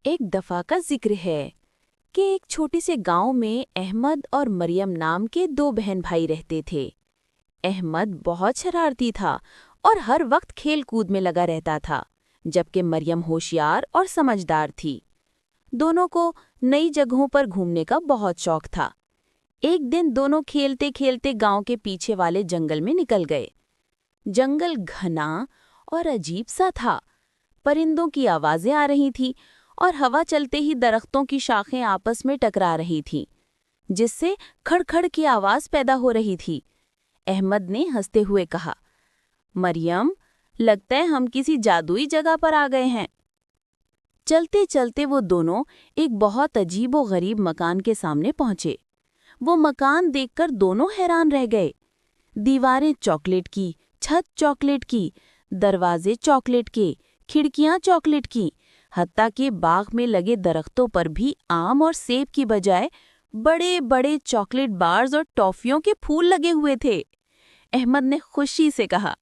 ایک دفعہ کا ذکر ہے کہ ایک چھوٹے سے گاؤں میں احمد اور مریم نام کے دو بہن بھائی رہتے تھے۔ احمد بہت شرارتی تھا اور ہر وقت کھیل کود میں لگا رہتا تھا، جبکہ مریم ہوشیار اور سمجھدار تھی۔ دونوں کو نئی جگہوں پر گھومنے کا بہت شوق تھا۔ ایک دن دونوں کھیلتے کھیلتے گاؤں کے پیچھے والے جنگل میں نکل گئے۔ جنگل گھنا اور عجیب سا تھا۔ پرندوں کی آوازیں آ رہی تھیں اور ہوا چلتے ہی درختوں کی شاخیں آپس میں ٹکرا رہی تھیں، جس سے کھڑ کھڑ کی آواز پیدا ہو رہی تھی۔ احمد نے ہنستے ہوئے کہا، مریم، لگتا ہے ہم کسی جادوئی جگہ پر آ گئے ہیں۔ چلتے چلتے وہ دونوں ایک بہت عجیب و غریب مکان کے سامنے پہنچے۔ وہ مکان دیکھ کر دونوں حیران رہ گئے۔ دیواریں چاکلیٹ کی، چھت چاکلیٹ کی، دروازے چاکلیٹ کے، کھڑکیاں چاکلیٹ کی، حتیٰ کہ باغ میں لگے درختوں پر بھی آم اور سیب کی بجائے بڑے بڑے چاکلیٹ بارز اور ٹافیوں کے پھول لگے ہوئے تھے۔ احمد نے خوشی سے کہا،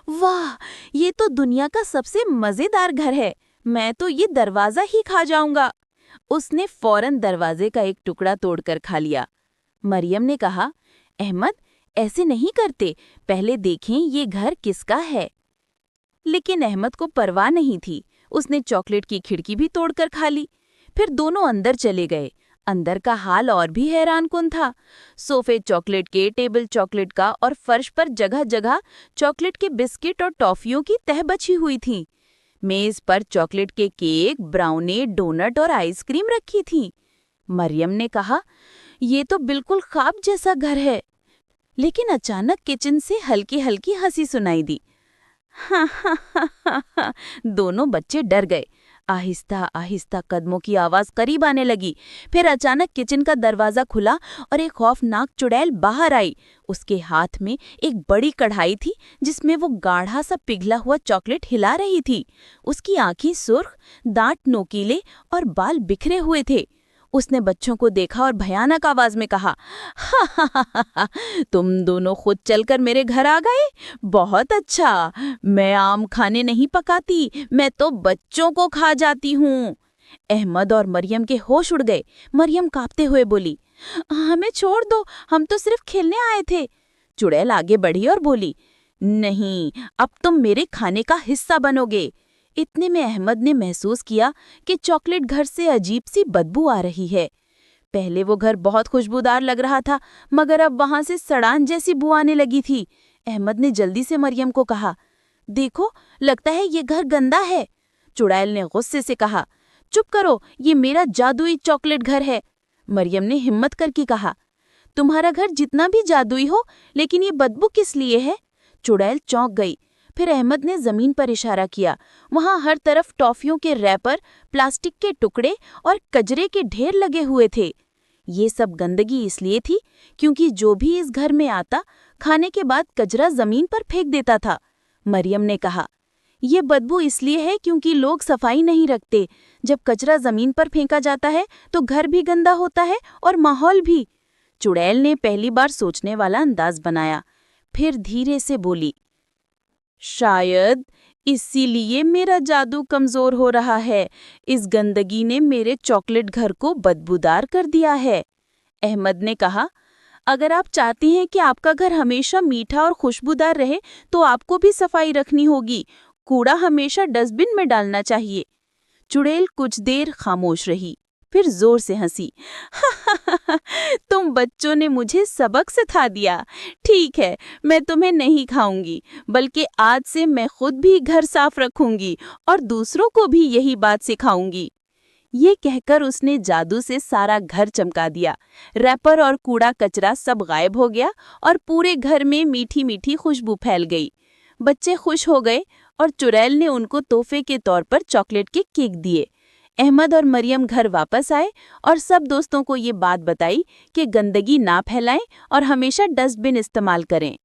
واہ، یہ تو دنیا کا سب سے مزیدار گھر ہے، میں تو یہ دروازہ ہی کھا جاؤں گا۔ اس نے فوراً دروازے کا ایک ٹکڑا توڑ کر کھا لیا۔ مریم نے کہا، احمد، ایسے نہیں کرتے، پہلے دیکھیں یہ گھر کس کا ہے۔ لیکن احمد کو پرواہ نہیں تھی، اس نے چاکلیٹ کی کھڑکی بھی توڑ کر کھا لی۔ پھر دونوں اندر چلے گئے۔ اندر کا حال اور بھی حیران کن تھا۔ صوفے چاکلیٹ کے، ٹیبل چاکلیٹ کا اور فرش پر جگہ جگہ چاکلیٹ کے بسکٹ اور ٹافیوں کی تہ بچھی ہوئی تھیں۔ میز پر چاکلیٹ کے کیک، براؤنی، ڈونٹ اور آئس کریم رکھی تھیں۔ مریم نے کہا، یہ تو بالکل خواب جیسا گھر ہے۔ لیکن اچانک کچن سے ہلکی ہلکی ہنسی سنائی دی۔ دونوں بچے ڈر گئے۔ آہستہ آہستہ قدموں کی آواز قریب آنے لگی۔ پھر اچانک کچن کا دروازہ کھلا اور ایک خوفناک چڑیل باہر آئی۔ اس کے ہاتھ میں ایک بڑی کڑھائی تھی جس میں وہ گاڑھا سا پگھلا ہوا چاکلیٹ ہلا رہی تھی۔ اس کی آنکھیں سرخ، دانت نوکیلے اور بال بکھرے ہوئے تھے۔ اس نے بچوں کو دیکھا اور بھیانک آواز میں کہا، تم دونوں خود چل کر میرے گھر آ گئے؟ بہت اچھا، میں آم کھانے نہیں پکاتی، میں تو بچوں کو کھا جاتی ہوں۔ احمد اور مریم کے ہوش اڑ گئے۔ مریم کانپتے ہوئے بولی، ہمیں چھوڑ دو، ہم تو صرف کھیلنے آئے تھے۔ چڑیل آگے بڑھی اور بولی، نہیں، اب تم میرے کھانے کا حصہ بنو گے۔ اتنے میں احمد نے محسوس کیا کہ چاکلیٹ گھر سے عجیب سی بدبو آ رہی ہے۔ پہلے وہ گھر بہت خوشبودار لگ رہا تھا، مگر اب وہاں سے سڑان جیسی بو آنے لگی تھی۔ احمد نے جلدی سے مریم کو کہا، دیکھو، لگتا ہے یہ گھر گندا ہے۔ چڑیل نے غصے سے کہا، چپ کرو، یہ میرا جادوئی چاکلیٹ گھر ہے۔ مریم نے ہمت کر کے کہا، تمہارا گھر جتنا بھی جادوئی ہو، لیکن یہ بدبو کس لیے ہے؟ چڑیل چونک گئی۔ پھر احمد نے زمین پر اشارہ کیا۔ وہاں ہر طرف ٹافیوں کے ریپر، پلاسٹک کے ٹکڑے اور کچرے کے ڈھیر لگے ہوئے تھے۔ یہ سب گندگی اس لیے تھی کیونکہ جو بھی اس گھر میں آتا، کھانے کے بعد کچرا زمین پر پھینک دیتا تھا۔ مریم نے کہا، یہ بدبو اس لیے ہے کیونکہ لوگ صفائی نہیں رکھتے۔ جب کچرا زمین پر پھینکا جاتا ہے تو گھر بھی گندا ہوتا ہے اور ماحول بھی۔ چڑیل نے پہلی بار سوچنے والا انداز بنایا، پھر دھیرے سے بولی، شاید اسی لیے میرا جادو کمزور ہو رہا ہے۔ اس گندگی نے میرے چاکلیٹ گھر کو بدبودار کر دیا ہے۔ احمد نے کہا، اگر آپ چاہتے ہیں کہ آپ کا گھر ہمیشہ میٹھا اور خوشبودار رہے تو آپ کو بھی صفائی رکھنی ہوگی۔ کوڑا ہمیشہ ڈسٹ بن میں ڈالنا چاہیے۔ چڑیل کچھ دیر خاموش رہی، پھر زور سے ہنسی، تم بچوں نے مجھے سبق سکھا دیا۔ ٹھیک ہے، میں تمہیں نہیں کھاؤں گی، بلکہ آج سے میں خود بھی گھر صاف رکھوں گی اور دوسروں کو بھی یہی بات سکھاؤں گی۔ یہ کہہ کر اس نے جادو سے سارا گھر چمکا دیا۔ ریپر اور کوڑا کچرا سب غائب ہو گیا اور پورے گھر میں میٹھی میٹھی خوشبو پھیل گئی۔ بچے خوش ہو گئے اور چڑیل نے ان کو تحفے کے طور پر چاکلیٹ کے کیک دیے۔ احمد اور مریم گھر واپس آئے اور سب دوستوں کو یہ بات بتائی کہ گندگی نہ پھیلائیں اور ہمیشہ ڈسٹ بن استعمال کریں۔